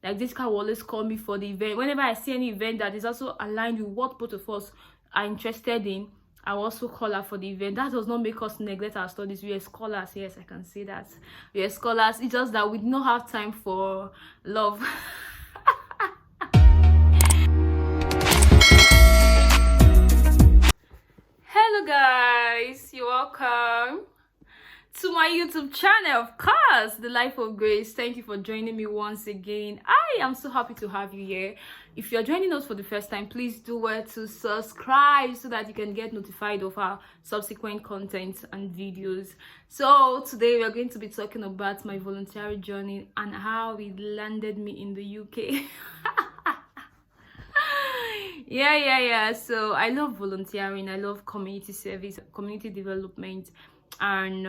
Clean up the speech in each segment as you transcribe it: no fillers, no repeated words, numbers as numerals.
Like Jessica will always call me for the event. Whenever I see any event that is also aligned with what both of us are interested in, I will also call her for the event. That does not make us neglect our studies. We are scholars. Yes, I can say that. We are scholars. It's just that we do not have time for love. Hello guys, you're welcome to my YouTube channel, of course, The Life of Grace. Thank you for joining me once again. I am so happy to have you here. If you're joining us for the first time, please do well to subscribe so that you can get notified of our subsequent content and videos. So today we're going to be talking about my voluntary journey and how it landed me in the UK. Yeah. So I love volunteering. I love community service, community development. And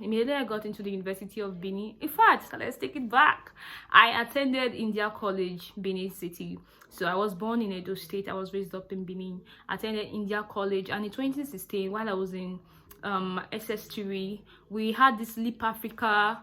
immediately I got into the University of Benin. In fact, let's take it back. I attended India College, Benin City. So I was born in Edo State. I was raised up in Benin. I attended India College, and in 2016, while I was in SS3, we had this Leap Africa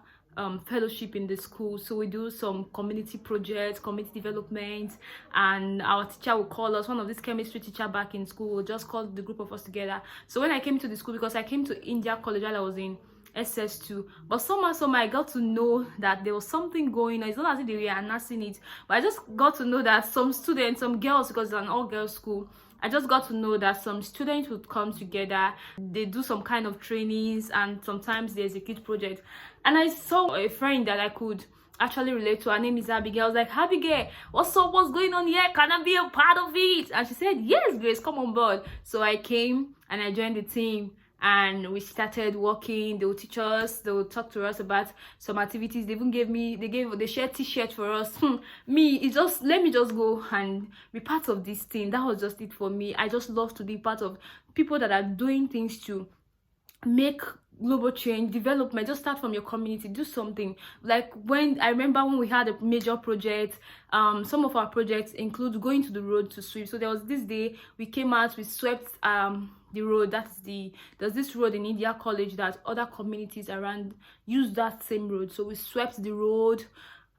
fellowship in the school. So we do some community projects, community development, and our teacher will call us. One of this chemistry teacher back in school will just call the group of us together. So when I came to the school, because I came to India College while I was in SS2, but somehow I got to know that there was something going on. It's not as if they were announcing it, but I just got to know that some students, some girls, because it's an all-girls school, I just got to know that some students would come together, they do some kind of trainings, and sometimes they execute projects. And I saw a friend that I could actually relate to. Her name is Abigail. I was like, Abigail, what's up? What's going on here? Can I be a part of it? And she said, yes, Grace, come on board. So I came and I joined the team. And we started working. They would teach us, they would talk to us about some activities. They even they shared t-shirt for us. Me, it's just, let me just go and be part of this thing. That was just it for me. I just love to be part of people that are doing things to make global change, development. Just start from your community, do something. Like when I remember when we had a major project, some of our projects include going to the road to sweep. So there was this day we came out, we swept the road. There's this road in India College that other communities around use that same road. So we swept the road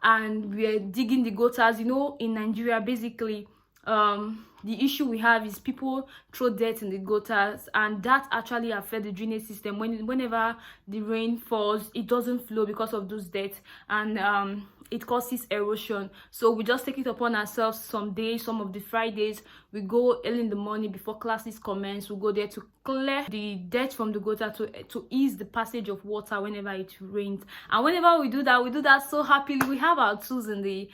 and we are digging the gutters. You know, in Nigeria, basically the issue we have is people throw dirt in the gutters, and that actually affects the drainage system. Whenever the rain falls, it doesn't flow because of those dirt, and it causes erosion. So we just take it upon ourselves. Some days, some of the Fridays, we go early in the morning before classes commence. We go there to clear the dirt from the gutter to ease the passage of water whenever it rains. And whenever we do that so happily. We have our tools in the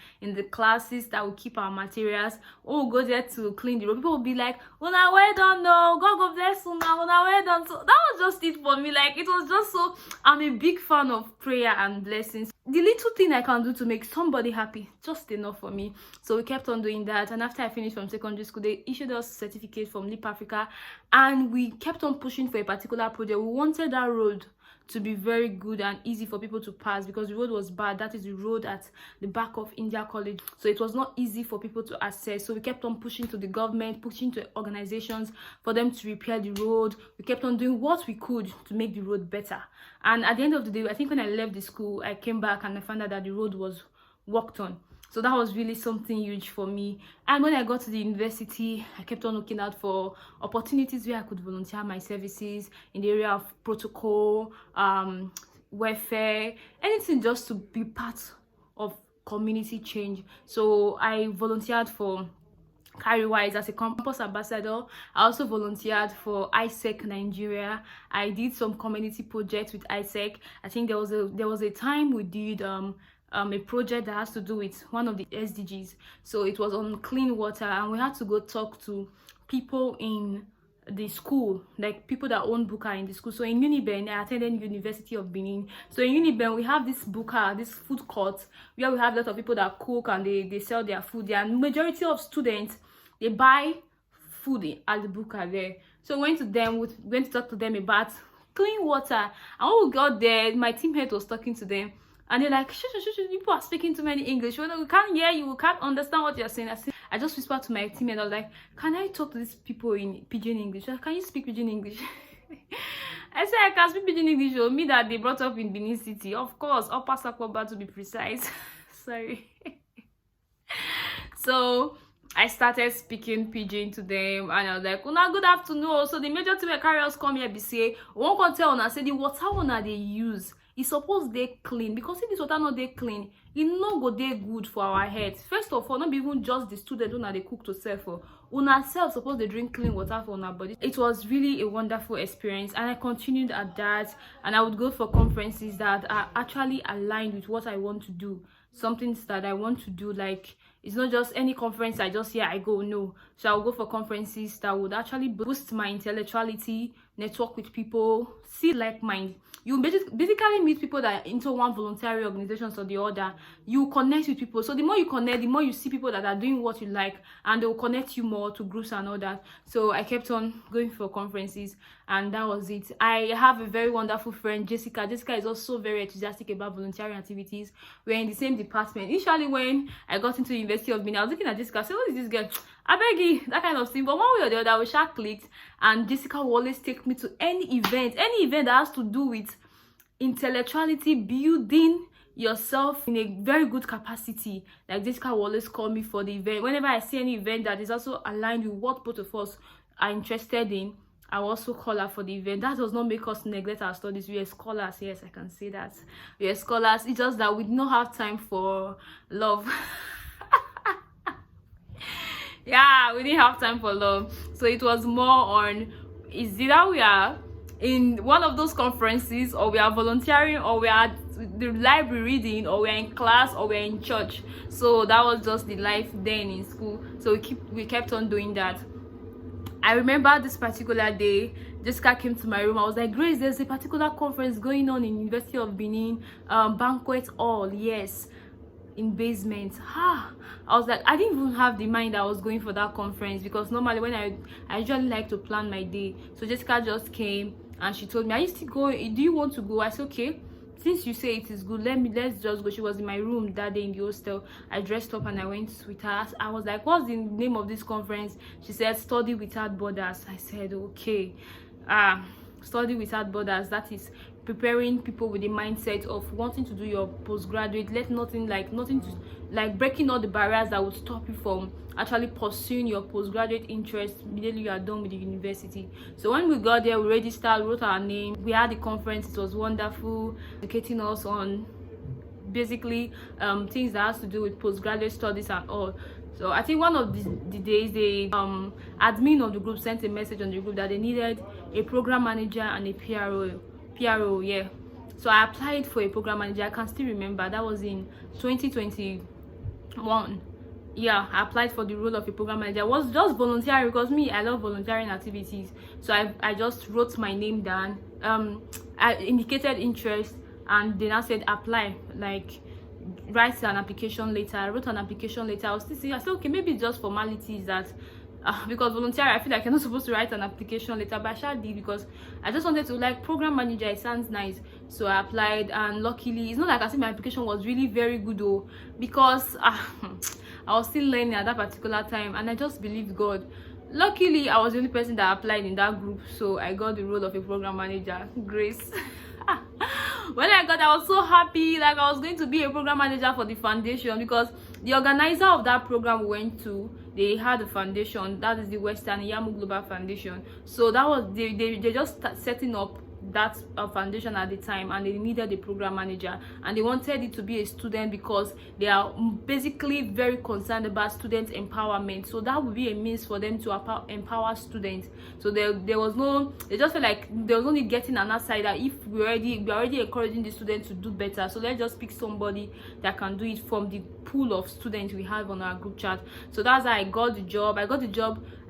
classes that will keep our materials. When we go there to clean the road, people will be like, "Una well done, no, God bless you now, una well done." So that was just it for me. Like, it was just so, I'm a big fan of prayer and blessings. The little thing I can do to make somebody happy, just enough for me. So we kept on doing that, and after I finished from secondary school, they issued us certificate from Leap Africa, and we kept on pushing for a particular project. We wanted that road to be very good and easy for people to pass, because the road was bad. That is the road at the back of India College, so it was not easy for people to access. So we kept on pushing to the government, pushing to organizations for them to repair the road. We kept on doing what we could to make the road better. And at the end of the day, I think when I left the school, I came back and I found out that the road was worked on. So that was really something huge for me. And when I got to the university, I kept on looking out for opportunities where I could volunteer my services in the area of protocol, welfare, anything just to be part of community change. So I volunteered for Carrywise as a campus ambassador. I also volunteered for ISEC Nigeria. I did some community projects with ISEC. I think there was a time we did a project that has to do with one of the SDGs. So it was on clean water, and we had to go talk to people in the school, like people that own buka in the school. So in Uniben, I attended University of Benin. So in Uniben, we have this buka, this food court, where we have a lot of people that cook and they sell their food there. And majority of students, they buy food at the buka there. So we went to talk to them about clean water. And when we got there, my teammate was talking to them, and they're like, shh, people are speaking too many English. We can't hear you, we can't understand what you're saying. I just whispered to my teammate, I was like, can I talk to these people in pidgin English? Like, can you speak pidgin English? I said I can speak pidgin English. Or me that they brought up in Benin City, of course, Upper Sakwaba to be precise. Sorry. So I started speaking pidgin to them, and I was like, "Una good afternoon." So the major thing wey carry us come here be say, we wan come tell una say the water una dey use, e suppose dey clean, because if this water no dey clean, e no go dey good for our health. First of all, not be even just the student una dey cook to sell for, una self suppose dey drink clean water for una body. It was really a wonderful experience, and I continued at that, and I would go for conferences that are actually aligned with what I want to do, something that I want to do. Like, it's not just any conference I just hear I go, no. So I'll go for conferences that would actually boost my intellectuality, network with people, see like mind. You basically meet people that are into one voluntary organization or the other. You connect with people. So the more you connect, the more you see people that are doing what you like, and they will connect you more to groups and all that. So I kept on going for conferences, and that was it. I have a very wonderful friend, Jessica. Jessica is also very enthusiastic about volunteering activities. We're in the same department. Initially, when I got into the University of Benin, I was looking at Jessica, so what is this girl? I beg you, that kind of thing. But one way or the other, we shall clicked, and Jessica will always take me to any event that has to do with intellectuality, building yourself in a very good capacity. Like, Jessica will always call me for the event. Whenever I see any event that is also aligned with what both of us are interested in, I will also call her for the event. That does not make us neglect our studies. We are scholars. Yes, I can say that. We are scholars. It's just that we do not have time for love. Yeah, we didn't have time for love. So it was more on, is either we are in one of those conferences, or we are volunteering, or we are at the library reading, or we are in class, or we are in church. So that was just the life then in school. So we kept on doing that. I remember this particular day, Jessica came to my room. I was like, Grace, there's a particular conference going on in University of Benin, banquet hall, yes, in basement. I was like, I didn't even have the mind I was going for that conference, because normally when I usually like to plan my day. So Jessica just came and she told me, I used to go, do you want to go? I said, okay, since you say it is good, let's just go. She was in my room that day in the hostel. I dressed up and I went with her. I was like, what's the name of this conference? She said, Study Without Borders. I said, okay. Study Without Borders, that is preparing people with the mindset of wanting to do your postgraduate, breaking all the barriers that would stop you from actually pursuing your postgraduate interest immediately you are done with the university. So when we got there, we registered, wrote our name, we had the conference. It was wonderful, educating us on basically things that has to do with postgraduate studies and all. So I think one of the days, the admin of the group sent a message on the group that they needed a program manager and a PRO, yeah. So I applied for a program manager. I can still remember, that was in 2021. Yeah, I applied for the role of a program manager. I was just volunteering, because me, I love volunteering activities. So I just wrote my name down. I indicated interest, and then I said apply, like write an application letter. I wrote an application letter. I was still saying, I said, okay, maybe it's just formalities that because volunteering, I feel like I'm not supposed to write an application letter, but I sure did, because I just wanted to, like, program manager, it sounds nice. So I applied, and luckily, it's not like I said my application was really very good though, because I was still learning at that particular time, and I just believed God. Luckily, I was the only person that applied in that group, so I got the role of a program manager. Grace. When I got, I was so happy, like I was going to be a program manager for the foundation, because the organizer of that program we went to, they had a foundation, that is the Western Yamu Global Foundation. So that was they just setting up that foundation at the time, and they needed a program manager, and they wanted it to be a student, because they are basically very concerned about student empowerment. So that would be a means for them to empower students. So they just felt like there was only getting an outsider if we're already encouraging the students to do better. So let's just pick somebody that can do it from the pool of students we have on our group chat. So that's how I got the job.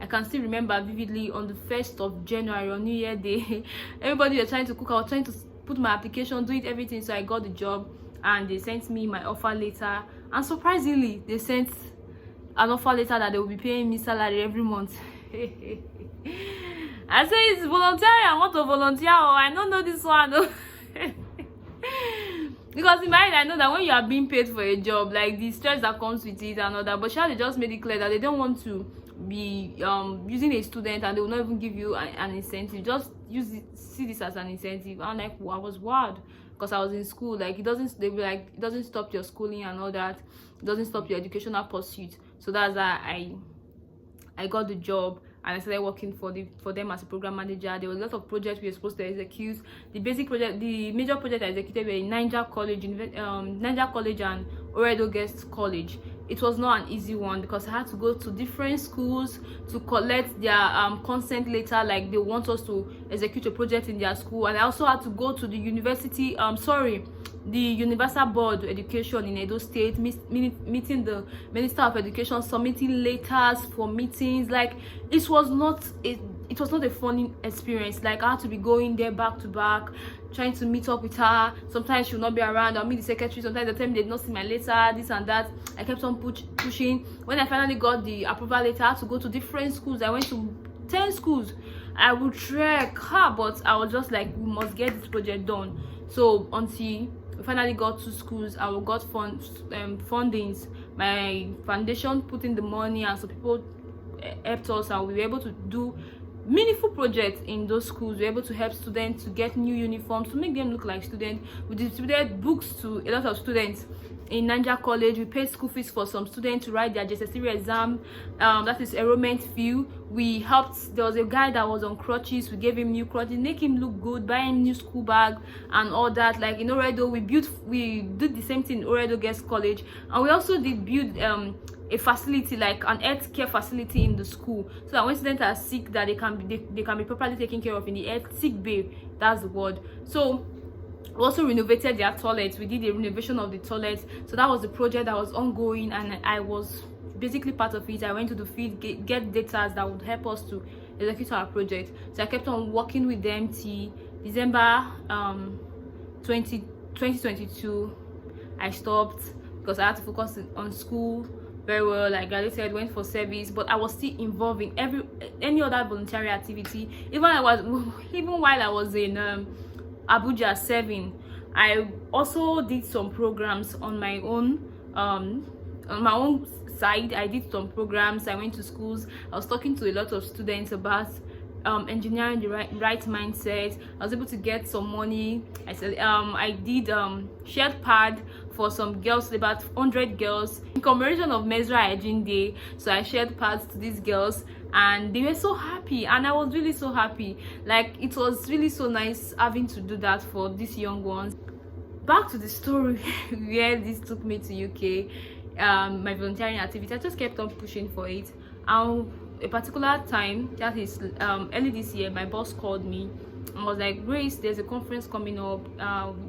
I can still remember vividly, on the 1st of January, on New Year Day. Everybody was trying to cook. I was trying to put my application, do it, everything. So I got the job, and they sent me my offer letter. And surprisingly, they sent an offer letter that they will be paying me salary every month. I say, it's voluntary. I want to volunteer. Oh, I don't know this one. Because in my mind, I know that when you are being paid for a job, like the stress that comes with it and all that, but they just made it clear that they don't want to be using a student, and they will not even give you an incentive. Just see this as an incentive. I'm like, wow, I was wild. because I was in school. Like, they were like, it doesn't stop your schooling and all that, it doesn't stop your educational pursuit. So that's why I got the job, and I started working for them as a program manager. There was a lot of projects we were supposed to execute. The major project I executed were in Niger College and Oredo Guest College. It was not an easy one because I had to go to different schools to collect their consent letter, like they want us to execute a project in their school. And I also had to go to the the Universal Board of Education in Edo State, meeting the Minister of Education, submitting letters for meetings. Like, it was not a funny experience. Like, I had to be going there back to back, trying to meet up with her. Sometimes she will not be around. I'll meet the secretary. Sometimes they tell me they did not see my letter, this and that. I kept on pushing. When I finally got the approval letter, I had to go to different schools. I went to 10 schools. I would trek her, but I was just like, we must get this project done. So until we finally got to schools, I got fundings. My foundation put in the money, and some people helped us, and we were able to do meaningful projects in those schools. We were able to help students to get new uniforms to make them look like students. We distributed books to a lot of students in Niger College. We paid school fees for some students to write their JSS3 exam, that is enrollment fee. We helped, there was a guy that was on crutches, we gave him new crutches, make him look good, buy him new school bag and all that. Like in Oredo, we did the same thing in Oredo Guest College, and we also did build a facility, like an health care facility in the school, so that when students are sick, that they can be properly taken care of in the health sick bay, that's the word. So we also renovated their toilets. We did a renovation of the toilets. So that was the project that was ongoing, and I was basically part of it. I went to the field, get data that would help us to execute our project. So I kept on working with them till December 2022. I stopped because I had to focus on school very well. I graduated, went for service, but I was still involved in any other voluntary activity. Even while I was in Abuja serving, I also did some programs on my own side. I did some programs. I went to schools. I was talking to a lot of students about engineering the right mindset. I was able to get some money. I said I did shared pad for some girls, about 100 girls, in commemoration of Menstrual Hygiene Day. So I shared pads to these girls, and they were so happy, and I was really so happy. Like, it was really so nice having to do that for these young ones. Back to the story where this took me to UK. My volunteering activity, I just kept on pushing for it. A particular time, that is early this year, my boss called me and was like, Grace, there's a conference coming up.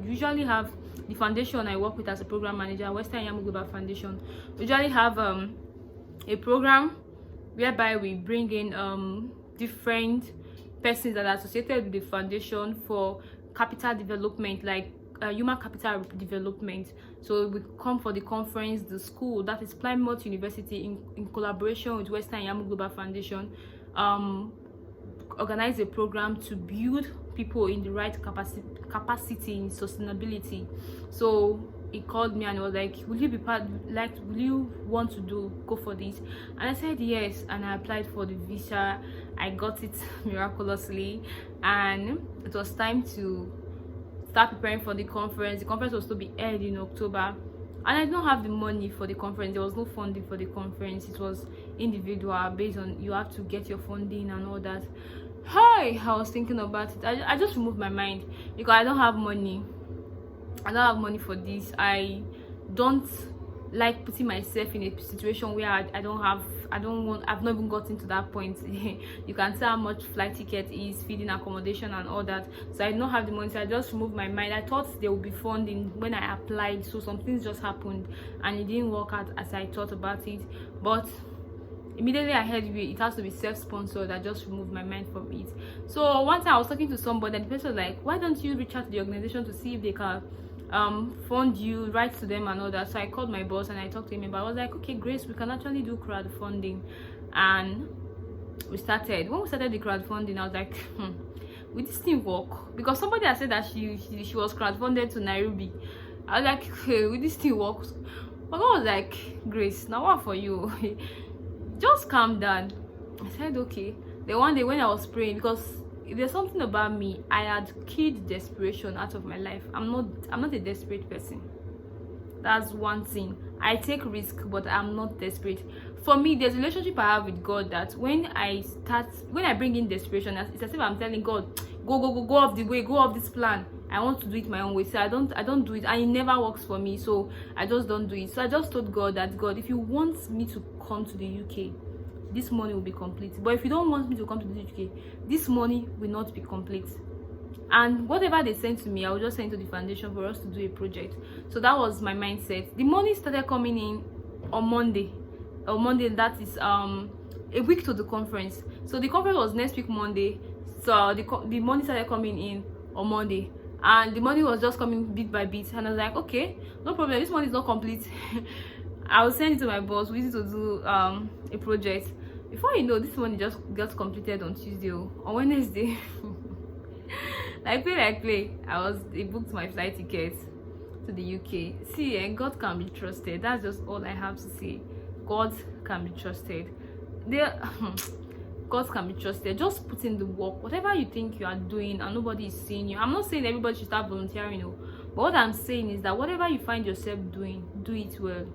We usually have the foundation I work with as a program manager, Western Yamu Global Foundation. We usually have a program whereby we bring in different persons that are associated with the foundation for capital development, like human capital development. So we come for the conference. The school, that is Plymouth University, in collaboration with Western Yamu Global Foundation, organize a program to build people in the right capacity in sustainability. So he called me and he was like, will you want to go for this? And I said yes, and I applied for the visa. I got it miraculously, and it was time to start preparing for the conference. The conference was to be held in October, and I don't have the money for the conference. There was no funding for the conference. It was individual, based on you have to get your funding and all that. Hi, I was thinking about it. I just removed my mind because I don't have money. I don't have money for this. I don't like putting myself in a situation where I've not even gotten to that point. You can see how much flight ticket is, feeding, accommodation and all that. So I don't have the money, so I just removed my mind. I thought there would be funding when I applied, so some things just happened and it didn't work out as I thought about it. But immediately I heard it has to be self-sponsored. I just removed my mind from it. So one time I was talking to somebody, and the person was like, why don't you reach out to the organization to see if they can fund you, write to them and all that. So I called my boss and I talked to him about it. I was like, okay, Grace, we can actually do crowdfunding. And we started. When we started the crowdfunding, I was like, will this thing work? Because somebody had said that she was crowdfunded to Nairobi. I was like, hey, will this thing work? My God was like, Grace, now what for you? Just calm down. I said okay. Then one day when I was praying, because if there's something about me, I had killed desperation out of my life. I'm not a desperate person. That's one thing. I take risk, but I'm not desperate. For me, there's a relationship I have with God that when I bring in desperation, it's as if I'm telling God, go off the way, go off this plan. I want to do it my own way. So I don't do it, and it never works for me. So I just don't do it. So I just told God that, God, if you want me to come to the UK, this money will be complete. But if you don't want me to come to the UK, this money will not be complete. And whatever they sent to me, I will just send to the foundation for us to do a project. So that was my mindset. The money started coming in on Monday. On Monday, that is a week to the conference. So the conference was next week Monday. So the money started coming in on Monday, and the money was just coming bit by bit. And I was like, okay, no problem. This money is not complete. I will send it to my boss. We need to do a project. Before you know, this money just got completed on Tuesday. On Wednesday. Like play. They booked my flight tickets to the UK. See, and God can be trusted. That's just all I have to say. God can be trusted. God can be trusted. Just put in the work. Whatever you think you are doing and nobody is seeing you. I'm not saying everybody should start volunteering, but what I'm saying is that whatever you find yourself doing, do it well.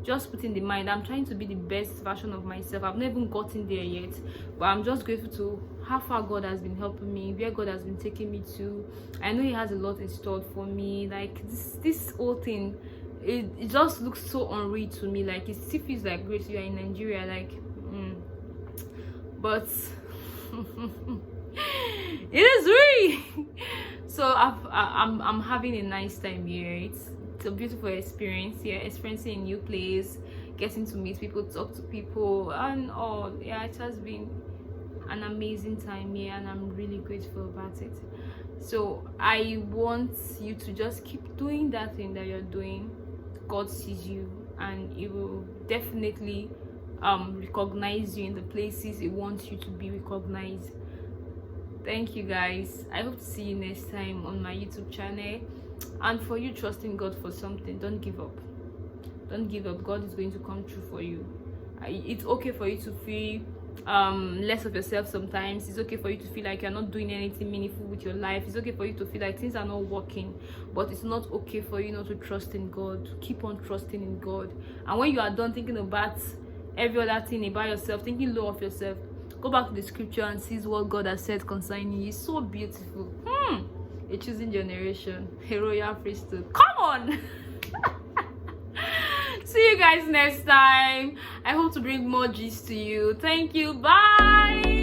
Just put in the mind, I'm trying to be the best version of myself. I've not even gotten there yet, but I'm just grateful to how far God has been helping me, where God has been taking me to. I know He has a lot in store for me. Like this whole thing, it just looks so unreal to me. Like it still feels like great. You are in Nigeria, like, but it is real. So I'm having a nice time here. It's a beautiful experience here, experiencing a new place, getting to meet people, talk to people, and all. Yeah, it has been an amazing time here, and I'm really grateful about it. So I want you to just keep doing that thing that you're doing. God sees you, and He will definitely recognize you in the places He wants you to be recognized. Thank you guys. I hope to see you next time on my YouTube channel. And for you trusting God for something, don't give up. Don't give up. God is going to come true for you. It's okay for you to feel less of yourself sometimes. It's okay for you to feel like you're not doing anything meaningful with your life. It's okay for you to feel like things are not working, but it's not okay for you not to trust in God. Keep on trusting in God. And when you are done thinking about every other thing about yourself, thinking low of yourself, go back to the scripture and see what God has said concerning you. It's so beautiful. A choosing generation, a royal priesthood. Come on. See you guys next time. I hope to bring more gist to you. Thank you. Bye.